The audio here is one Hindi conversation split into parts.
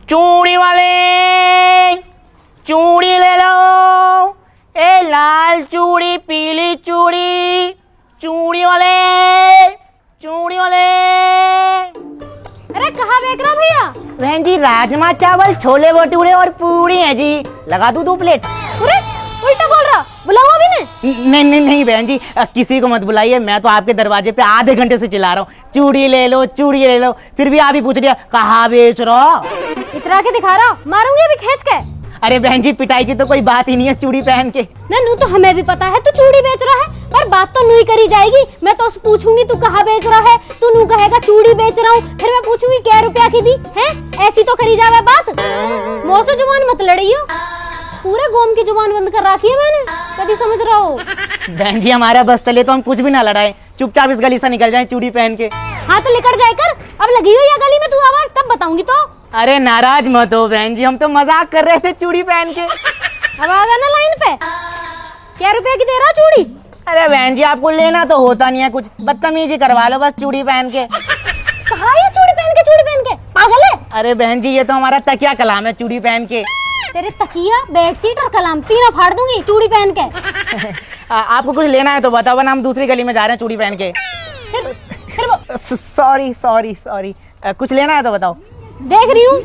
चूड़ी वाले चूड़ी ले लो, ए लाल चूड़ी पीली चूड़ी, चूड़ी वाले चूड़ी वाले। अरे कहाँ बेच रहा भैया? बहन जी राजमा चावल छोले भटूरे और पूरी है जी, लगा दूं 2 प्लेट? अरे उल्टा बोल रहा, बुलाओ अभी ने। नहीं बहन जी, किसी को मत बुलाइए, मैं तो आपके दरवाजे पे आधे घंटे से चिल्ला रहा हूँ चूड़ी ले लो चूड़ी ले लो, फिर भी आप ही पूछ लिया कहाँ बेच रहा। इतरा के दिखा रहा, मारूंगी अभी खींच के। अरे बहन जी पिटाई की तो कोई बात ही नहीं है चूड़ी पहन के। नू तो हमें भी पता है तू चूड़ी बेच रहा है, पर बात तो नहीं करी जाएगी। मैं तो उससे पूछूंगी तू कहाँ बेच रहा है, तू नू कहेगा चूड़ी बेच रहा हूँ, फिर मैं पूछूंगी क्या रुपया की दी है, ऐसी तो करी जावे बात। मुँह से जुबान मत लड़ियो, पूरे गोम की जुबान बंद कर रखी है मैंने, कभी समझ रहा हो। बहन जी हमारा बस चले तो हम कुछ भी ना लड़ाए, चुपचाप इस गली से निकल जाए चूड़ी पहन के। हाँ तो निकल जाए कर, अब लगी हुई है गली में तू आवाज तब बताऊंगी तो। अरे नाराज मत हो बहन जी, हम तो मजाक कर रहे थे चूड़ी पहन के। अब आ गया ना लाइन पे, क्या रुपया की दे रहा चूड़ी? अरे बहन जी आपको लेना तो होता नहीं है कुछ, बदतमीजी करवा लो बस चूड़ी पहन के। कहाँ है चूड़ी पहन के पागल है? अरे बहन जी ये तो हमारा तकिया कलाम है चूड़ी पहन के। तेरे तकिया बेडशीट और कलाम तीनों फाड़ दूंगी चूड़ी पहन के। आपको कुछ लेना है तो बताओ, वरना हम दूसरी गली में जा रहे हैं चूड़ी पहन के। सॉरी कुछ लेना है तो बताओ। देख रही हूँ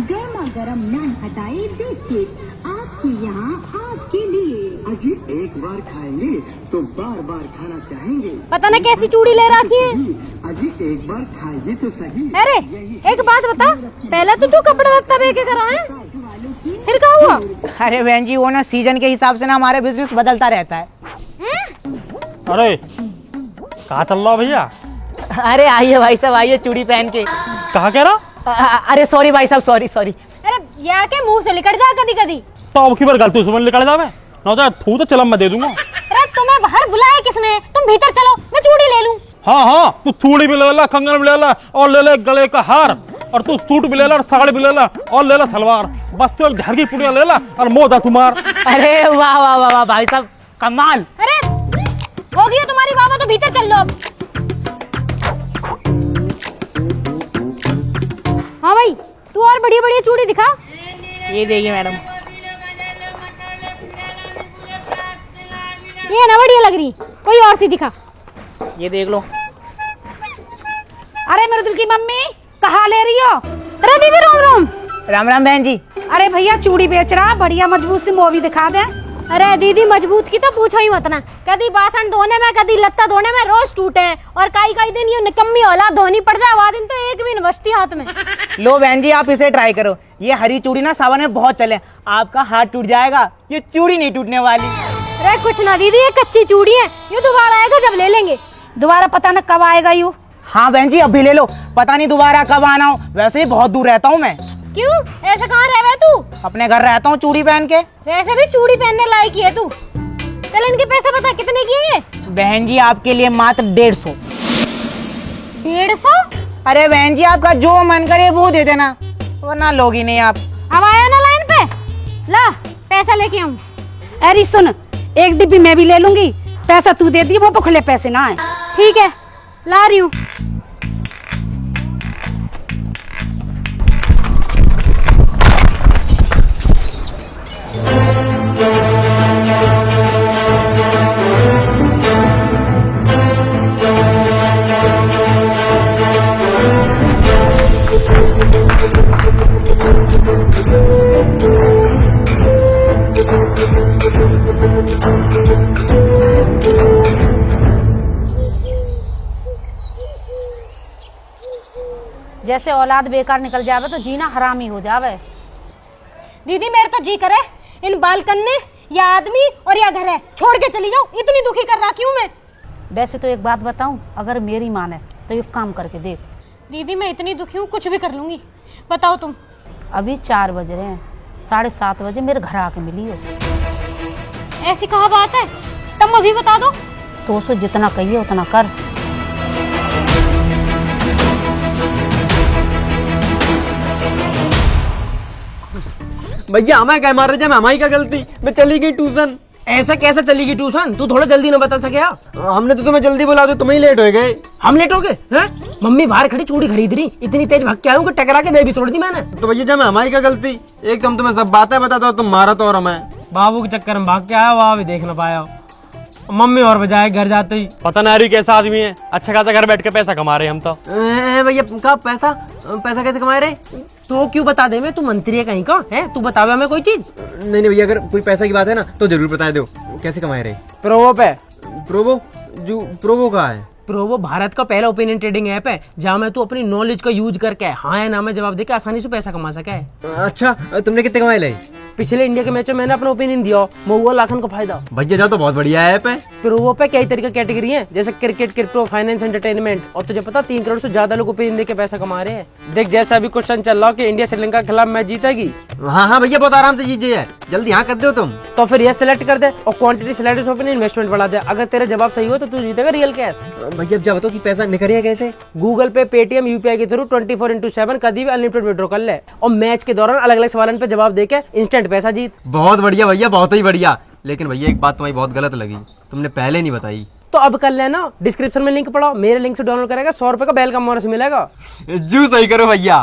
गर्मा गर्म नान हटाई देखिए आपके यहाँ आपके लिए। अजी एक बार खाएंगे तो बार बार खाना चाहेंगे। पता न कैसी चूड़ी ले रखी है। अजी एक बार खाइए तो सही। अरे एक बात बता, पहले तो तू कपड़ा लत्ता बेचे करा है, फिर क्या हुआ? अरे बहन जी वो ना सीजन के हिसाब से ना हमारे बिजनेस बदलता रहता है। अरे कहाँ चल रहा भैया? अरे आइए भाई साहब आइए चूड़ी पहन के। कहाँ कह रहा? अरे सॉरी भाई साहब सॉरी। अरे या के मुंह से निकल जा कदी कदी। तो अब की बार गलती से निकल जावे ना तो थू तो चलम मैं दे दूंगा। अरे तुम्हें बाहर बुलाया किसने? तुम भीतर चलो मैं चूड़ी ले लूं। हाँ तू चूड़ी भी ले ला, कंगन भी ले ला और ले ले गले का हार, और तू सूट भी ले ला और साड़ी भी ले ला और ले ला सलवार, बस तू एक घर की पुड़िया ले ला और मोदा तुम्हार। अरे वाह भाई साहब कमाल। अरे हो गई तुम्हारी बाबा, तो भीतर चल लो अब। हाँ भाई तू और बढ़िया बढ़िया चूड़ी दिखा। ये देखिए मैडम, ये ना बढ़िया लग रही, कोई और सी दिखा। ये देख लो। अरे मेरे दिल की मम्मी कहाँ ले रही हो? अरे दीदी रोम राम बहन जी। अरे भैया चूड़ी बेच रहा, बढ़िया मजबूत सी मूवी दिखा दे। अरे दीदी मजबूत की तो पूछो ही मत ना, कभी बासन धोने में कभी लत्ता धोने में रोज टूटे हैं, और कई दिन ये निकम्मी औलाद धोनी पड़ जाए, वह दिन तो एक भी न बचती हाथ में। लो बहन जी आप इसे ट्राई करो, ये हरी चूड़ी ना सावन में बहुत चले, आपका हाथ टूट जाएगा, ये चूड़ी नहीं टूटने वाली। अरे कुछ ना दीदी, ये कच्ची चूड़ी है, ये दोबारा आएगा जब ले लेंगे। दोबारा पता न कब आएगा यू। हाँ बहन जी अभी ले लो, पता नहीं दोबारा कब आना हो, वैसे ही बहुत दूर रहता हूँ मैं। क्यों ऐसा कहाँ रह तू? अपने घर रहता हूँ चूड़ी पहन के। वैसे भी चूड़ी पहनने लायक ही है तू। चल इनके पैसे बता कितने किए ये? बहन जी आपके लिए मात्र 150। 150? अरे बहन जी आपका जो मन करे वो दे देना, वरना लोगी नहीं आप। अब आया ना लाइन पे, ला पैसा लेके आऊं। अरे सुन, एक डिब्बी मैं भी ले लूंगी, पैसा तू दे दी, वो पखले पैसे ना आए। ठीक है ला रही हूँ। जैसे औलाद बेकार निकल जावे तो जीना हराम ही हो जावे। दीदी मेरे तो जी करे इन बालकन्ने या आदमी और या घर है छोड़ के चली जाऊं, इतनी दुखी कर रखी हूँ मैं। वैसे तो एक बात बताऊं, अगर मेरी माने तो एक काम करके देख। दीदी मैं इतनी दुखी हूँ, कुछ भी कर लूंगी, बताओ तुम। अभी 4 बज रहे हैं, 7:30 बजे मेरे घर आके मिली हो। ऐसी कहा बात है, तुम अभी बता दो। तो उसे जितना कहिए उतना कर। भैया हमें क्या मार रहे थे, हमारी क्या गलती, मैं चली गई ट्यूशन। ऐसा कैसे चलेगी ट्यूशन? तू थोड़ा जल्दी ना बता सके? हमने तो तुम्हें जल्दी बुला दिया, तुम ही लेट हो गए। हम लेट हो गए हैं? मम्मी बाहर खड़ी चूड़ी खरीद रही, इतनी तेज भाग के आऊँ कि टकरा के मैं भी तोड़ दी मैंने। तो भैया जब हमारी क्या गलती, एकदम तुम्हें सब बातें बताता हो, तुम मारा तो और हमें। बाबू के चक्कर में भाग के आया, वहाँ भी देख ना पाया। मम्मी और बजाए घर जाते ही। पता नहीं यार कैसा आदमी है, अच्छा खासा घर बैठ के पैसा कमा रहे हैं हम तो। भैया का पैसा कैसे कमा रहे? तो क्यों बता दे, मैं तू मंत्री है कहीं का है? तू बतावे हमें कोई चीज। नहीं नहीं भैया, अगर कोई पैसा की बात है ना तो जरूर बता दो, कैसे कमाए रहे? प्रोवो पे। प्रोवो? जो प्रोवो का है? प्रोवो भारत का पहला ओपिनियन ट्रेडिंग ऐप है जहाँ में तू अपनी नॉलेज का यूज करके हाँ या ना में जवाब देके आसानी से पैसा कमा सके। अच्छा, तुमने कितने कमाए ले? पिछले इंडिया के मैच में मैंने अपना ओपिनियन दिया, महुआ लाखन का फायदा। भैया जाओ, तो बहुत बढ़िया ऐप है। प्रोवो पे कई तरह की कैटेगरी है, जैसे क्रिकेट, क्रिप्टो, फाइनेंस, एंटरटेनमेंट। और तुझे पता 3 करोड़ से ज्यादा लोग ओपिनियन देके पैसा कमा रहे हैं। देख जैसा अभी क्वेश्चन चल रहा कि इंडिया श्रीलंका के खिलाफ मैच जीतेगी। हाँ हाँ भैया, बहुत आराम से जीजिए, जल्दी हाँ कर दो तुम। तो फिर ये सिलेक्ट कर दे और क्वांटिटी स्लाइडर्स ओपन इन्वेस्टमेंट बढ़ा दे। अगर तेरा जवाब सही हो तो तू जीतेगा रियल कैश। भैया अब जब बताओ कि पैसा निकलेगा कैसे? गूगल पे, पेटीएम, यूपीआई के थ्रू 24/7 कभी भी अनलिमिटेड विड्रॉ कर ले और मैच के दौरान अलग अलग सवालों पे जवाब देके इंस्टेंट पैसा जीत। बहुत बढ़िया भैया, बहुत ही बढ़िया। लेकिन भैया एक बात तुम्हारी बहुत गलत लगी, तुमने पहले नहीं बताई। तो अब कर लेना, डिस्क्रिप्शन में लिंक पढ़ो, मेरे लिंक से डाउनलोड करेगा 100 रुपए का वेलकम बोनस मिलेगा। जू सही करो भैया।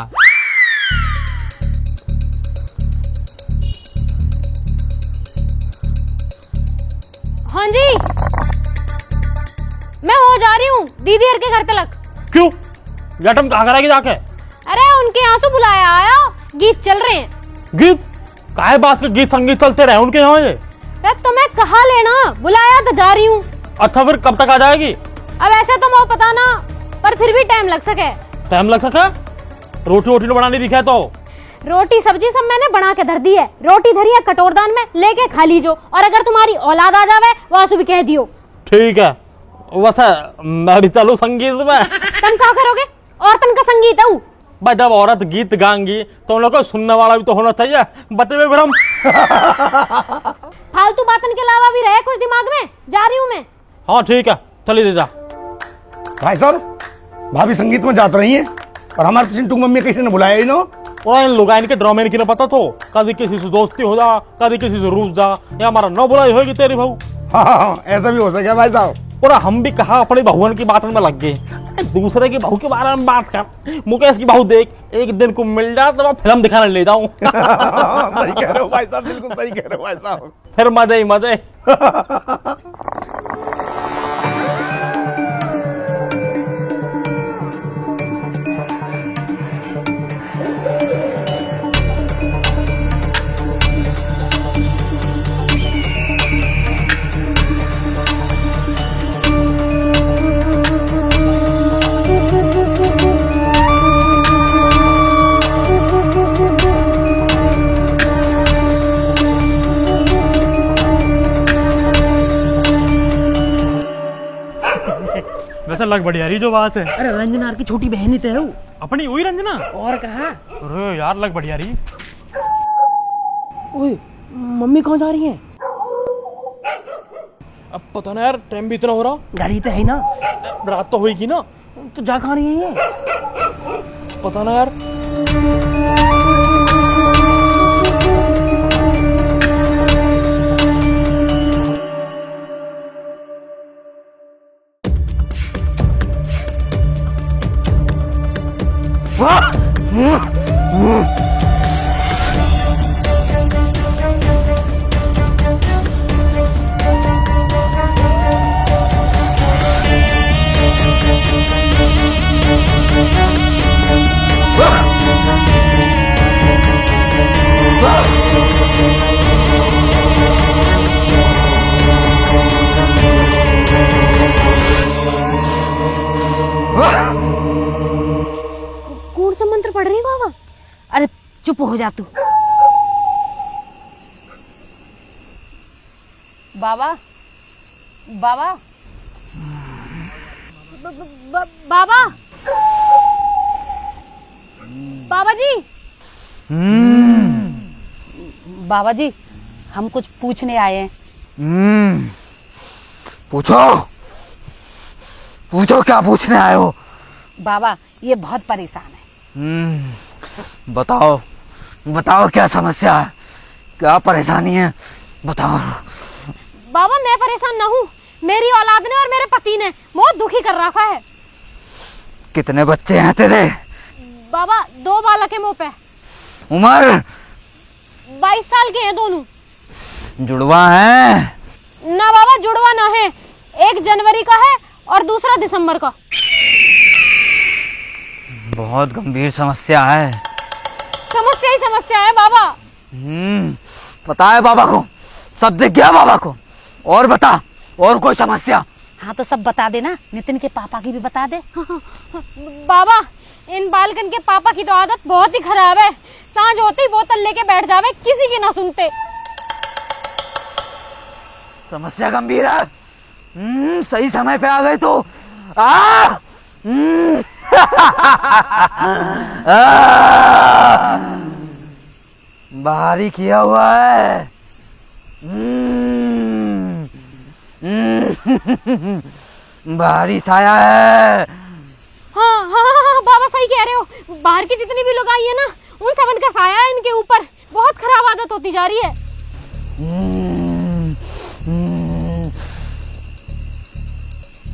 हाँ जी, मैं हो जा रही हूँ दीदी हर के घर तलक। क्यों? गैटम कहाँ कराएगी जाके? अरे उनके यहाँ से बुलाया आया, गीत चल रहे हैं। गीत? काहे बात के गीत संगीत चलते रहे उनके यहाँ ये? अरे तुम्हें कहा लेना, बुलाया तो जा रही हूँ। अच्छा फिर कब तक आ जाएगी? अब ऐसे तो मुझे पता ना, पर फिर भी टाइम लग सके। टाइम लग सके? रोटी वोटी तो बनानी दिखे तो? रोटी सब्जी सब मैंने बना के धर दी है, रोटी धरी है कटोरदान में, लेके खा लीजो। और अगर तुम्हारी औलाद आ जावे वहां से भी कह दियो। ठीक है, वैसे मैं भी चलूं संगीत में। तुम क्या करोगे? औरतन का संगीत है वो। भाई जब औरत गीत गाएंगी तो उन लोग को सुनने वाला भी तो होना चाहिए। बते में भ्रम। फालतू बातन के अलावा भी रहे कुछ दिमाग में। जा रही हूँ मैं। हाँ ठीक है, चली दे जा। भाई साहब, भाभी संगीत में जात रही है और हमारे चिंटू मम्मी किसी ने बुलाया ही नो। और इन लोग इनके ड्रामे की ना पता तो कभी किसी से दोस्ती हो जा, कभी किसी से रूस जा, या हमारा न बुलाई होगी तेरी बहू। हाँ, ऐसा भी हो सके भाई साहब। और हम भी कहा अपनी बहुवन की बात में लग गए, दूसरे की बहू के बारे में बात कर। मुकेश की बहू देख, एक दिन को मिल जाए तो मैं फिल्म दिखाने ले जाऊं। सही कह रहे हो भाई साहब, बिल्कुल सही कह रहे हो भाई साहब। फिर मजे ही मजे। वैसे लग बढ़िया रही जो बात है। अरे रंजना की छोटी बहन ही तो है वो। अपनी हुई रंजना? और कहा? अरे यार लग बढ़िया रही। ओए, मम्मी कहाँ जा रही है? अब पता ना यार, टाइम भी इतना हो रहा। गाड़ी तो है ना? रात तो होगी ना। तो जा कहाँ रही है ये? पता ना यार। कौन सा मंत्र पढ़ रही है बाबा? अरे चुप हो जा तू। बाबा बाबा बाबा बाबा जी। बाबा जी, हम कुछ पूछने आए हैं। पूछो पूछो, क्या पूछने आए हो? बाबा ये बहुत परेशान है। बताओ बताओ, क्या समस्या है, क्या परेशानी है, बताओ। बाबा मैं परेशान ना हूँ, मेरी औलाद ने और मेरे पति ने बहुत दुखी कर रखा है। कितने बच्चे हैं तेरे? बाबा 2 बालक है मुँह पे, उम्र 22 साल के हैं दोनों। जुड़वा है? ना बाबा जुड़वा ना है, 1 जनवरी का है और दूसरा दिसंबर का। बहुत गंभीर समस्या है। समस्या ही समस्या है बाबा। पता है बाबा को, सब दिख गया बाबा को। और बता, और कोई समस्या? हाँ तो सब बता देना, नितिन के पापा की भी बता दे। बाबा इन बालकन के पापा की तो आदत बहुत ही खराब है, सांझ होते ही बोतल लेके बैठ जावे, किसी की ना सुनते। समस्या गंभीर है। सही समय पे आ गए तो। भारी किया हुआ है। भारी साया है। हाँ हाँ हाँ बाबा सही कह रहे हो, बाहर की जितनी भी लोग आई है ना, उन सब का साया है इनके ऊपर। बहुत खराब आदत होती जा रही है।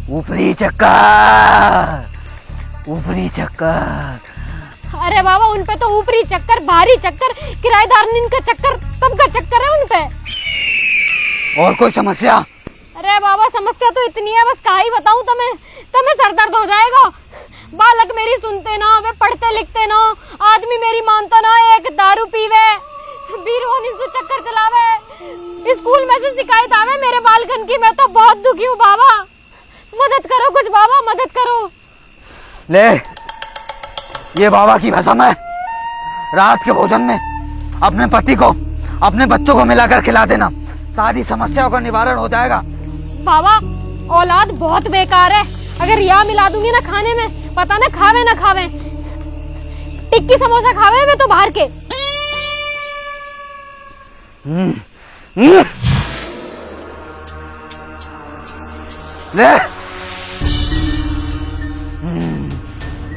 ऊपरी चक्कर, ऊपरी चक्कर। अरे बाबा उन पे तो ऊपरी चक्कर, भारी चक्कर, किराएदार का चक्कर, सबका चक्कर है उन पे। और कोई समस्या? अरे बाबा समस्या तो इतनी है, बस क्या ही बताऊं तुम्हें, सर दर्द हो जाएगा। बालक मेरी सुनते ना, वे पढ़ते लिखते ना, आदमी मेरी मानता ना, एक दारू पीवे, बीरवानी से चक्कर चलावे, स्कूल में से शिकायत आवे मेरे बालकन की। मैं तो बहुत दुखी हूँ बाबा, मदद करो कुछ बाबा, मदद करो। ले, ये बाबा की भस्म है। रात के भोजन में अपने पति को, अपने बच्चों को मिलाकर खिला देना, सारी समस्याओं का निवारण हो जाएगा। बाबा औलाद बहुत बेकार है, अगर यह मिला दूंगी ना खाने में, पता ना खावे ना खावे। टिक्की समोसा खावे वे तो बाहर के। ले,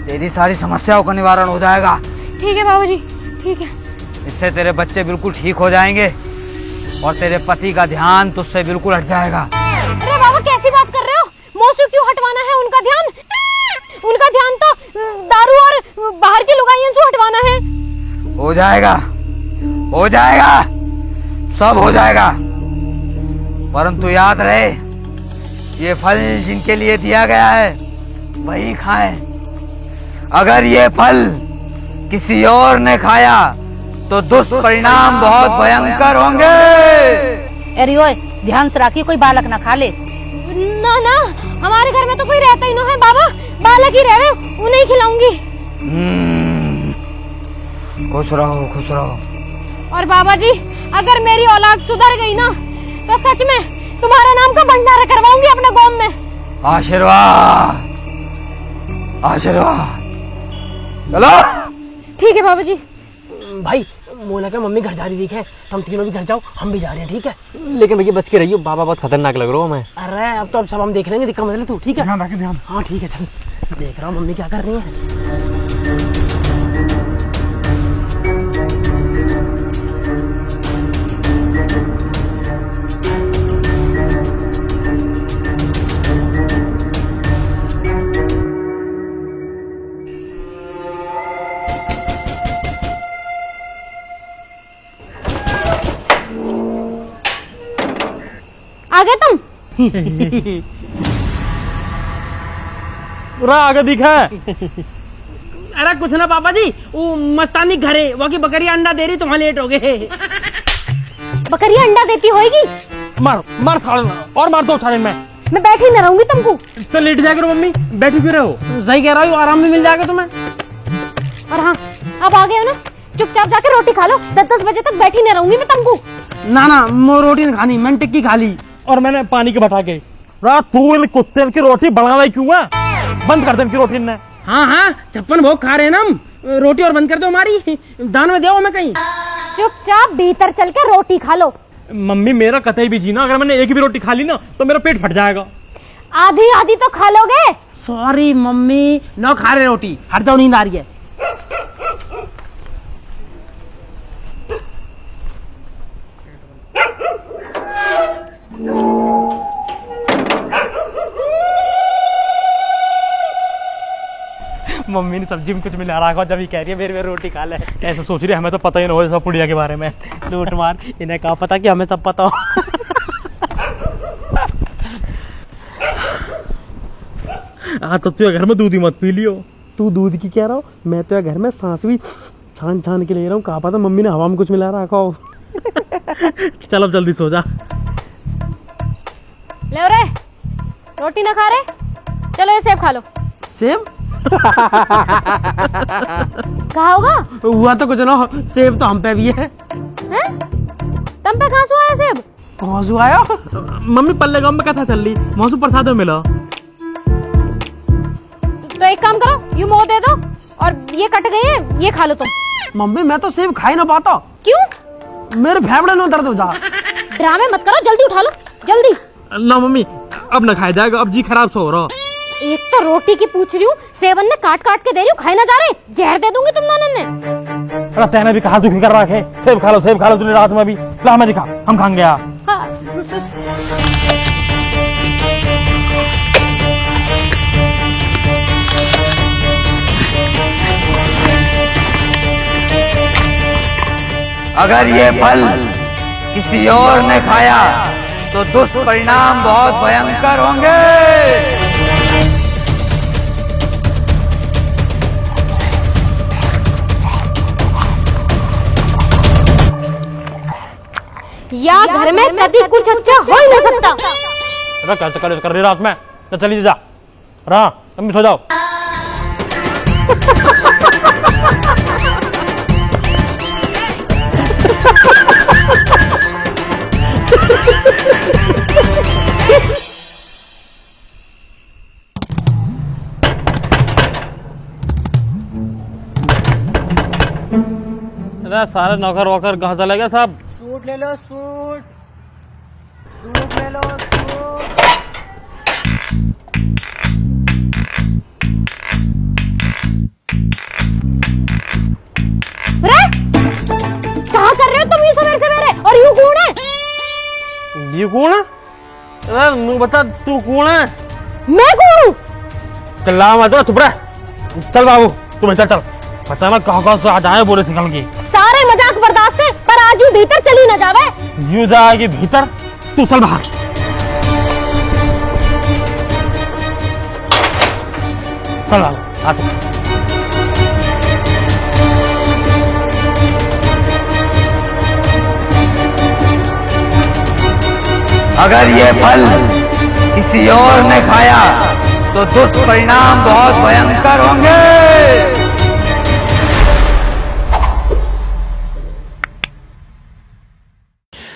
तेरी सारी समस्याओं का निवारण हो जाएगा। ठीक है बाबूजी, ठीक है। इससे तेरे बच्चे बिल्कुल ठीक हो जाएंगे और तेरे पति का ध्यान तुझसे बिल्कुल हट जाएगा। अरे बाबा कैसी बात कर रहे हो? मौसू क्यों हटवाना है उनका ध्यान? उनका ध्यान तो दारू और बाहर की लुगाइयों से हटवाना है। हो जाएगा, हो जाएगा, सब हो जाएगा। परंतु याद रहे, ये फल जिनके लिए दिया गया है वही खाएं। अगर ये फल किसी और ने खाया तो दुष्परिणाम बहुत भयंकर होंगे। अरे ओए, ध्यान से रखिए कोई बालक ना खा ले। ना ना, हमारे घर में तो कोई रहता ही ना है बाबा, बालक ही रहे, उन्हें खिलाऊंगी। खुश रहो, खुश रहो। और बाबा जी अगर मेरी औलाद सुधर गई ना, तो सच में तुम्हारा नाम का भंडारा करवाऊंगी अपने गांव में। आशीर्वाद, आशीर्वाद। चलो ठीक है बाबा जी। भाई मोना का मम्मी घर जा रही दिखे, तुम तीनों भी घर जाओ, हम भी जा रहे हैं, ठीक है? लेकिन भैया बच के रहियो, बाबा बहुत खतरनाक लग रहा हूँ मैं। अरे अब सब हम देख लेंगे, दिक्कत मतलब तू, ठीक है? ध्यान रखे, ध्यान। हाँ ठीक है, चल देख रहा हूँ मम्मी क्या कर रही है। आ गए तुम? पूरा आगे दिखा है। अरे कुछ ना पापा जी, वो मस्तानी घरे वो की बकरी अंडा दे रही, तुम्हारे लेट हो गए। बकरी अंडा देती होगी? मार मार साले मार, और मार दो थाने में। मैं बैठी न रहूंगी तुमको। तो लेट जाकर मम्मी, बैठी क्यों रहे हो? सही कह रहा हूँ, आराम भी मिल जाएगा तुम्हें। और हाँ, अब आ गए हो ना, चुपचाप जाके रोटी खा लो, 10-10 बजे तक बैठी न रहूंगी मैं तुमको। ना ना, वो रोटी नहीं खानी, मैंने टिक्की खा ली। और मैंने पानी के बटा के रात तू इन कुत्ते की रोटी बनाना क्यों है? बंद कर दे इनकी रोटी ने। हाँ हाँ, 56 भोग खा रहे हैं ना हम, रोटी और बंद कर दो हमारी, दान में दो हमें कहीं। चुपचाप भीतर चल के रोटी खा लो। मम्मी मेरा कतई भी जीना, अगर मैंने एक भी रोटी खा ली ना तो मेरा पेट फट जाएगा। आधी आधी तो खा लोगे। सॉरी मम्मी, ना खा रहे रोटी, हट जाओ, नींद आ रही है। मम्मी ने सब्जी में कुछ मिला रखा जब ये कह रही है मेरे रोटी खा ले। ऐसे सोच रही है हमें तो पता ही ना हो सब पुड़िया के बारे में। लूट मार, इन्हें कहा पता कि हमें सब पता हो। तो तू घर में दूध ही मत पी लियो। तू दूध की कह रहा हो, मैं तो घर में सांस भी छान छान के ले रहा हूँ। कहा पता मम्मी ने हवा में कुछ मिला रखा हो। चल अब जल्दी सो जा। ले रे, रोटी ना खा रहे, चलो ये सेब खा लो। सेब कहा होगा? हुआ तो कुछ ना, सेब तो हम पे भी है। हैं? तुम पे कहाँ से आया सेब? मौसू आया, मम्मी पल्ले गांव में कथा चल रही, मौसू प्रसाद में मिला। तो एक काम करो, ये मोह दे दो और ये कट गए हैं, ये खा लो तुम। मम्मी मैं तो सेब खा ही ना पाता। क्यों? मेरे फेफड़े में दर्द हो जा। ड्रामे मत करो, जल्दी उठा लो, जल्दी। ना मम्मी अब ना खाया जाएगा, अब जी खराब सो रहा। एक तो रोटी की पूछ रही हूँ, सेवन ने काट काट के दे रही हूँ, खाए ना जा रहे, जहर दे दूंगी तुम दोनों ने। अरे तेने भी कहा दुखी कर रखे, सेब खा लो तूने रात में भी। ला हमें दिखा, हम खाएंगे। हाँ। अगर ये फल किसी और ने खाया तो दुष्परिणाम बहुत भयंकर होंगे। या घर में कभी कुछ अच्छा हो ही नहीं सकता। अरे कर रही रात में, तो चली जा रहा, तुम सो जाओ। अरे सारे नौकर वोकर कहाँ चले गए साहब? सूट ले लो, सूट ले लो, सूट। अरे क्या कर रहे हो तुम ये सवेरे सवेरे? और यू कौन है? ये कौन है? अरे मुझे बता तू कौन है? मैं कौन हूँ? चल मत चुप रह। चल बाबू तुम चल पता ना कहाँ से आ जाए बोले निकल के। सारे मजाक बर्दाश्त है, पर आज यू भीतर चली ना जावे। यू जाएगी भीतर, तू चल बाहर। चल बाबू आ चल। अगर ये फल किसी और ने खाया तो दुष्परिणाम बहुत भयंकर होंगे।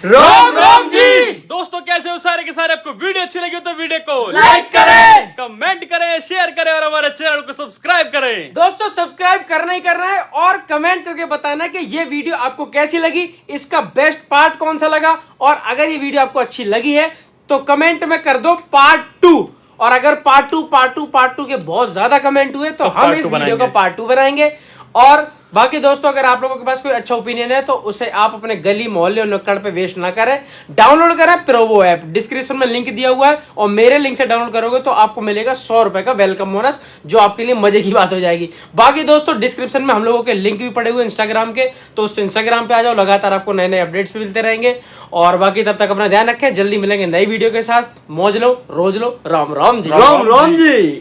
राम राम जी दोस्तों, कैसे हो सारे के सारे? आपको वीडियो अच्छी लगी हो तो वीडियो को लाइक करें, कमेंट करें, शेयर करें और हमारे चैनल को सब्सक्राइब करें। दोस्तों सब्सक्राइब करना ही करना है और कमेंट करके बताना कि ये वीडियो आपको कैसी लगी, इसका बेस्ट पार्ट कौन सा लगा। और अगर ये वीडियो आपको अच्छी लगी है तो कमेंट में कर दो पार्ट 2। और अगर पार्ट टू के बहुत ज्यादा कमेंट हुए तो हम इस वीडियो का पार्ट 2 बनाएंगे। और बाकी दोस्तों अगर आप लोगों के पास कोई अच्छा ओपिनियन है तो उसे आप अपने गली मोहल्ले और नुक्कड़ पे वेस्ट ना करें, डाउनलोड करें प्रोवो ऐप, डिस्क्रिप्शन में लिंक दिया हुआ है और मेरे लिंक से डाउनलोड करोगे तो आपको मिलेगा 100 रुपए का वेलकम बोनस, जो आपके लिए मजे की बात हो जाएगी। बाकी दोस्तों डिस्क्रिप्शन में हम लोगों के लिंक भी पड़े हुए इंस्टाग्राम के, तो उससे इंस्टाग्राम पे आ जाओ, लगातार आपको नए नए अपडेट्स भी मिलते रहेंगे। और बाकी तब तक अपना ध्यान रखें, जल्दी मिलेंगे नई वीडियो के साथ। मौज लो, रोज लो, राम राम जी। राम राम जी।